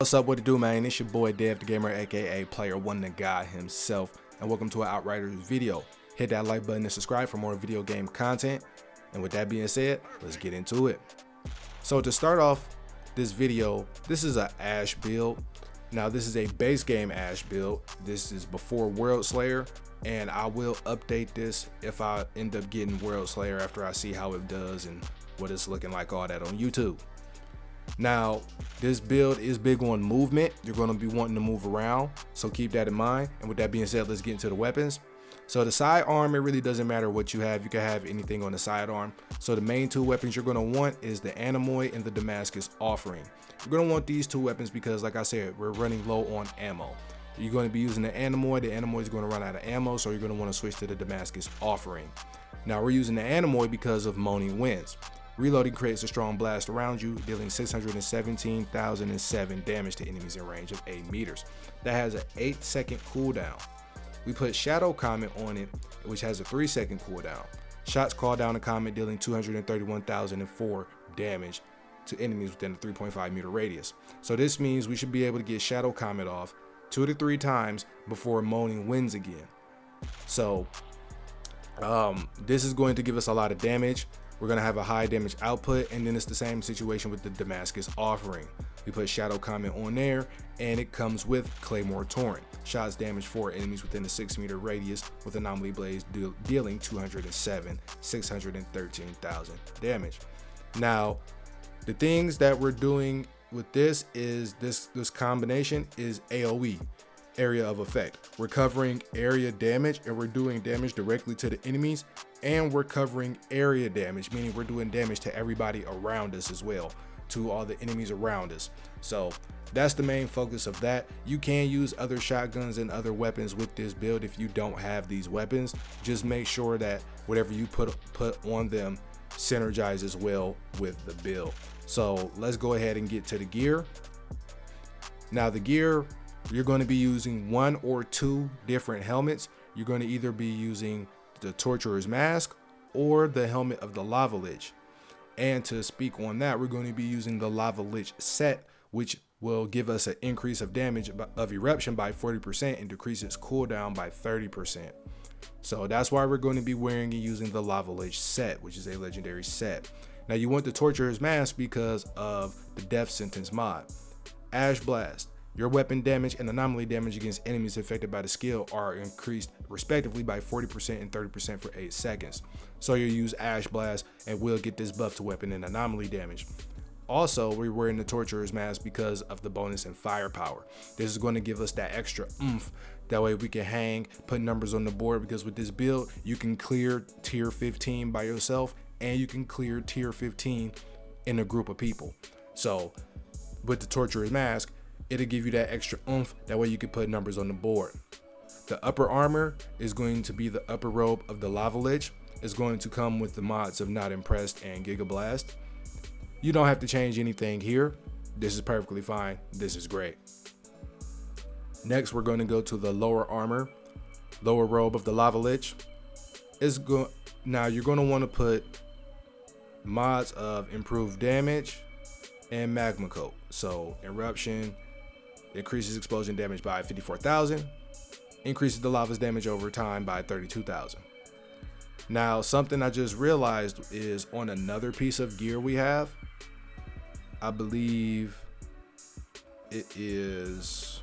What's up, what it do, man? It's your boy Dev the Gamer, aka Player One, the guy himself, and welcome to an Outriders video. Hit that like button and subscribe for more video game content. And with that being said, let's get into it. So to start off this video, this is an Ash build. Now this is a base game Ash build. This is before World Slayer, and I will update this if I end up getting World Slayer after I see how it does and what it's looking like, all that on YouTube. Now, this build is big on movement. You're going to be wanting to move around, so keep that in mind. And with that being said, let's get into the weapons. So the sidearm, it really doesn't matter what you have. You can have anything on the sidearm. So the main two weapons you're going to want is the Anemoy and the Damascus Offering. You're going to want these two weapons because, like I said, we're running low on ammo. You're going to be using the Anemoy. The Anemoy is going to run out of ammo, so you're going to want to switch to the Damascus Offering. Now, we're using the Anemoy because of Moaning Winds. Reloading creates a strong blast around you, dealing 617,007 damage to enemies in range of 8 meters. That has an 8-second cooldown. We put Shadow Comet on it, which has a 3-second cooldown. Shots call down a comet, dealing 231,004 damage to enemies within a 3.5 meter radius. So this means we should be able to get Shadow Comet off 2 to 3 times before Moaning Winds again. So this is going to give us a lot of damage. We're going to have a high damage output, and then it's the same situation with the Damascus Offering. We put Shadow Comet on there, and it comes with Claymore Torrent. Shots damage 4 enemies within a 6 meter radius with Anomaly Blaze dealing 613,000 damage. Now, the things that we're doing with this is this combination is AoE, area of effect. We're covering area damage, and we're doing damage directly to the enemies, and we're covering area damage, meaning we're doing damage to everybody around us as well, to all the enemies around us. So that's the main focus of that. You can use other shotguns and other weapons with this build if you don't have these weapons. Just make sure that whatever you put on them synergizes well with the build. So let's go ahead and get to the gear. Now the gear, you're going to be using 1 or 2 different helmets. You're going to either be using the Torturer's Mask or the helmet of the Lava Lich. And to speak on that, we're going to be using the Lava Lich set, which will give us an increase of damage of eruption by 40% and decrease its cooldown by 30%. So that's why we're going to be wearing and using the Lava Lich set, which is a legendary set. Now you want the Torturer's Mask because of the Death Sentence mod. Ash Blast. Your weapon damage and anomaly damage against enemies affected by the skill are increased respectively by 40% and 30% for 8 seconds. So you'll use Ash Blast and we'll get this buff to weapon and anomaly damage. Also, we're wearing the Torturer's Mask because of the bonus in firepower. This is going to give us that extra oomph. That way we can hang, put numbers on the board, because with this build, you can clear tier 15 by yourself and you can clear tier 15 in a group of people. So with the Torturer's Mask, it'll give you that extra oomph. That way you can put numbers on the board. The upper armor is going to be the upper robe of the Lava Lich. It's going to come with the mods of Not Impressed and Giga Blast. You don't have to change anything here. This is perfectly fine. This is great. Next, we're going to go to the lower armor, lower robe of the Lava Lich. Now you're going to want to put mods of Improved Damage and Magma Coat. So Eruption increases explosion damage by 54,000, increases the lava's damage over time by 32,000. Now, something I just realized is on another piece of gear we have, I believe it is,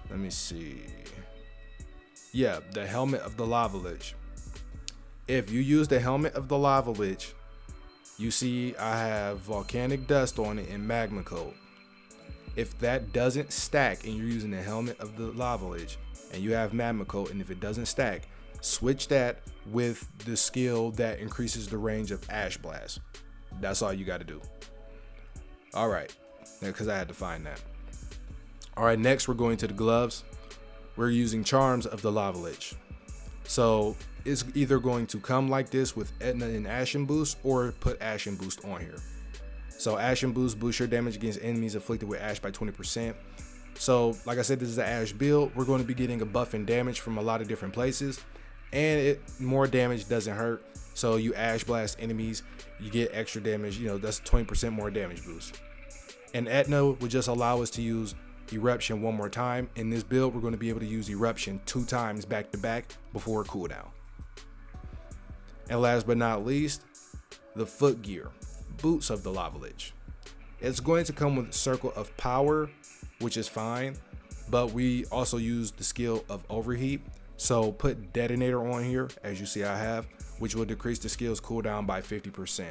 let me see. Yeah, the helmet of the Lava Lich. If you use the helmet of the Lava Lich, you see I have volcanic dust on it and magma coat. If that doesn't stack and you're using the helmet of the Lava Lich and you have magma coat, and if it doesn't stack, switch that with the skill that increases the range of Ash Blast. That's all you got to do. All right, because I had to find that. All right, next we're going to the gloves. We're using Charms of the Lava Lich. So it's either going to come like this with Etna and Ashen Boost, or put Ashen Boost on here. So Ashen Boost boosts your damage against enemies afflicted with Ash by 20%. So like I said, this is an Ash build. We're going to be getting a buff in damage from a lot of different places, and more damage doesn't hurt. So you Ash Blast enemies, you get extra damage. You know, that's 20% more damage boost. And Etna would just allow us to use Eruption one more time. In this build, we're going to be able to use Eruption 2 times back to back before cooldown. And last but not least, the foot gear, Boots of the Lava Lich. It's going to come with Circle of Power, which is fine, but we also use the skill of Overheat. So put Detonator on here, as you see I have, which will decrease the skill's cooldown by 50%.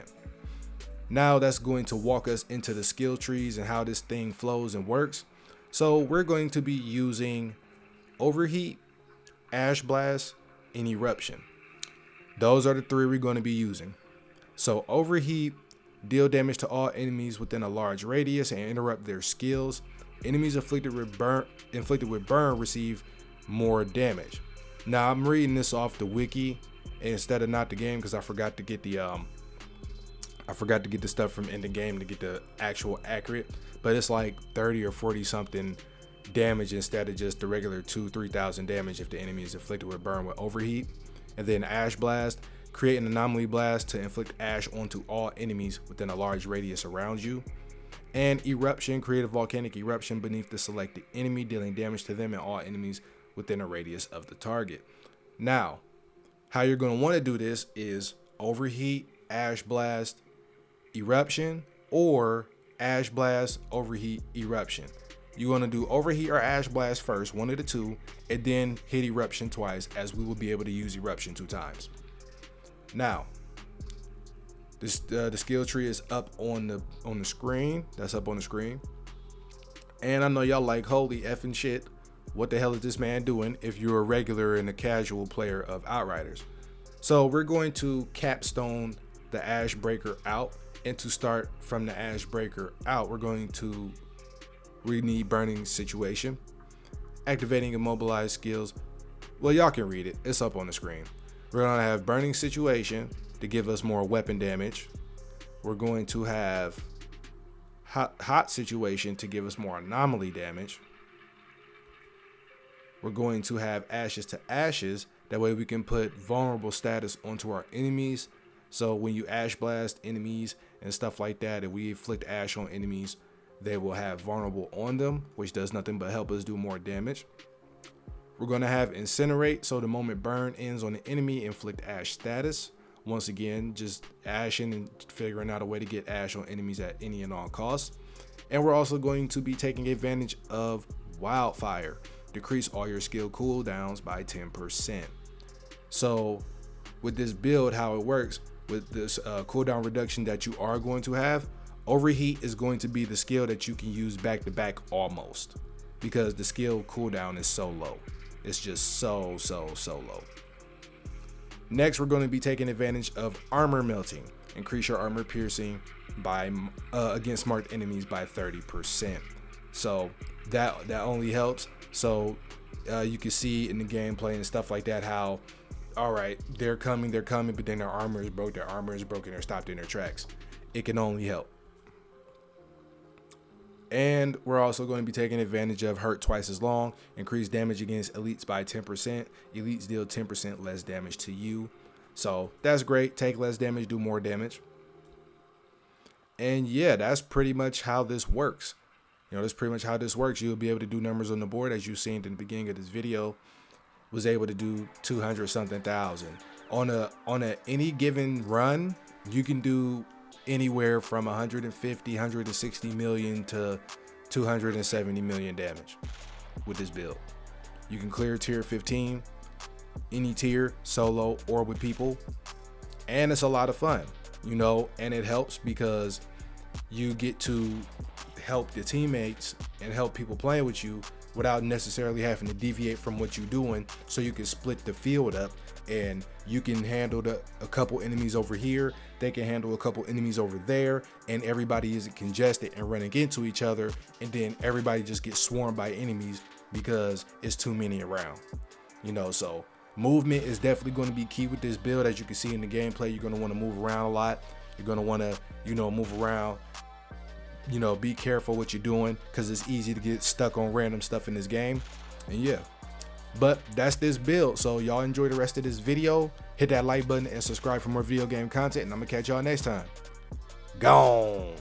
Now that's going to walk us into the skill trees and how this thing flows and works. So we're going to be using Overheat, Ash Blast, and Eruption. Those are the 3 we're going to be using. So Overheat, deal damage to all enemies within a large radius and interrupt their skills. Enemies inflicted with burn receive more damage. Now I'm reading this off the wiki instead of not the game because I forgot to get the stuff from in the game to get the actual accurate, but it's like 30 or 40 something damage instead of just the regular 2,000-3,000 damage if the enemy is inflicted with burn with Overheat. And then Ash Blast, create an anomaly blast to inflict ash onto all enemies within a large radius around you. And Eruption, create a volcanic eruption beneath the selected enemy, dealing damage to them and all enemies within a radius of the target. Now, how you're going to want to do this is Overheat, Ash Blast, Eruption, or Ash Blast, Overheat, Eruption. You're going to do Overheat or Ash Blast first, one of the 2, and then hit Eruption twice, as we will be able to use Eruption 2 times. Now, this the skill tree is up on the screen. That's up on the screen. And I know y'all like, holy effing shit, what the hell is this man doing if you're a regular and a casual player of Outriders? So we're going to capstone the Ash Breaker out, and to start from the Ash Breaker out, we need Burning Situation, activating immobilized skills. Well, y'all can read it, it's up on the screen. We're going to have Burning Situation to give us more weapon damage. We're going to have Hot Situation to give us more anomaly damage. We're going to have Ashes to Ashes, that way we can put vulnerable status onto our enemies. So when you Ash Blast enemies and stuff like that, if we inflict ash on enemies, they will have vulnerable on them, which does nothing but help us do more damage. We're going to have Incinerate, so the moment burn ends on the enemy, inflict ash status. Once again, just ashing and figuring out a way to get ash on enemies at any and all costs. And we're also going to be taking advantage of Wildfire, decrease all your skill cooldowns by 10%. So with this build, how it works, with this cooldown reduction that you are going to have, Overheat is going to be the skill that you can use back to back almost, because the skill cooldown is so low. It's just so low. Next, we're going to be taking advantage of Armor Melting. Increase your armor piercing by against marked enemies by 30%. So that only helps. So you can see in the gameplay and stuff like that how, all right, they're coming, but then their armor is broken, they're stopped in their tracks. It can only help. And we're also going to be taking advantage of Hurt Twice as Long, increase damage against elites by 10%. Elites deal 10% less damage to you. So that's great. Take less damage, do more damage. And yeah, that's pretty much how this works. That's pretty much how this works. You'll be able to do numbers on the board, as you've seen in the beginning of this video. Was able to do 200 something thousand. On a any given run, you can do anywhere from 150, 160 million to 270 million damage with this build. You can clear tier 15, any tier, solo or with people, and it's a lot of fun, and it helps because you get to help the teammates and help people playing with you without necessarily having to deviate from what you're doing, so you can split the field up and you can handle a couple enemies over here, they can handle a couple enemies over there, and everybody isn't congested and running into each other, and then everybody just gets swarmed by enemies because it's too many around. So movement is definitely going to be key with this build. As you can see in the gameplay, you're going to want to move around a lot. You're going to want to move around, be careful what you're doing, because it's easy to get stuck on random stuff in this game. And yeah, but that's this build. So y'all enjoy the rest of this video, hit that like button and subscribe for more video game content, and I'm gonna catch y'all next time. Gone.